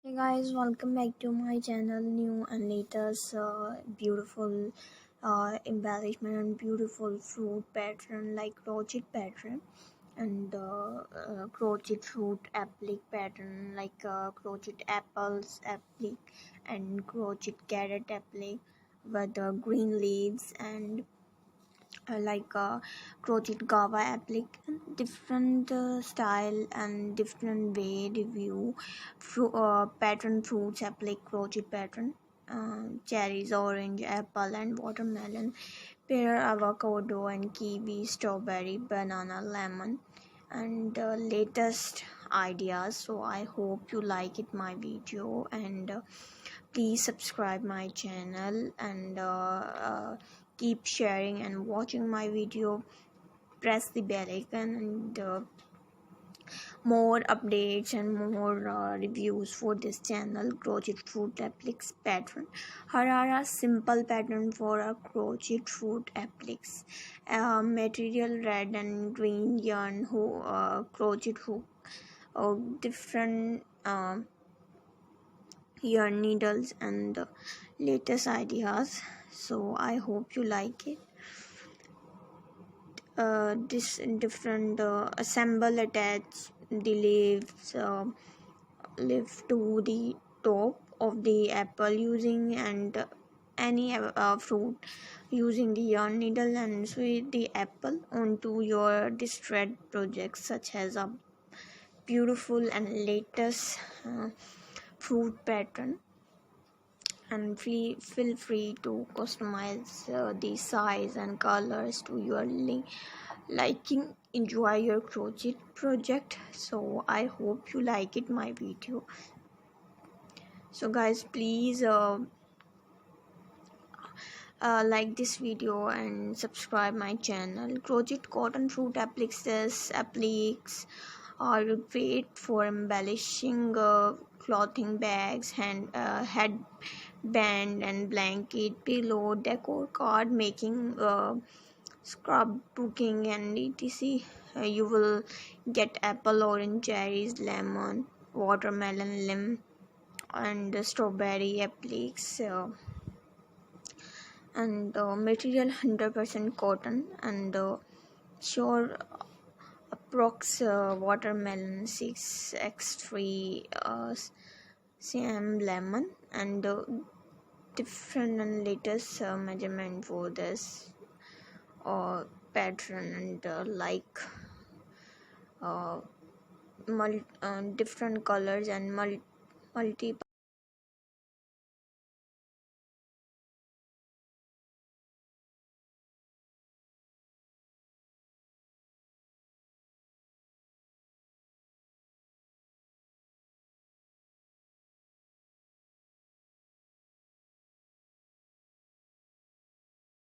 Hey guys, welcome back to my channel. New and latest beautiful embellishment and beautiful fruit pattern like crochet pattern and crochet fruit applique pattern like crochet apples applique and crochet carrot applique with green leaves and crochet guava applique different style and different way review pattern fruits applique crochet pattern cherries orange apple and watermelon pear avocado and kiwi strawberry banana lemon and latest ideas. So I hope you like it my video and please subscribe my channel and keep sharing and watching my video. Press the bell icon and more updates and more reviews for this channel. Crochet fruit appliques pattern harara simple pattern for a crochet fruit appliques material red and green yarn crochet hook different yarn needles and latest ideas. So I hope you like it. This different assemble attach the leaf to the top of the apple using and any fruit using the yarn needle and sew the apple onto your distressed projects such as a beautiful and latest fruit pattern. And feel free to customize the size and colors to your liking. Enjoy your crochet project. So I hope you like it my video. So guys, please like this video and subscribe my channel. Crochet cotton fruit appliques are great for embellishing clothing bags, headband and blanket, pillow, decor, card making, scrapbooking and etc. You will get apple, orange, cherries, lemon, watermelon, lime and strawberry appliques and material 100% cotton and sure approx watermelon 6x3 cm lemon and different and latest measurement for this pattern and different colors and multi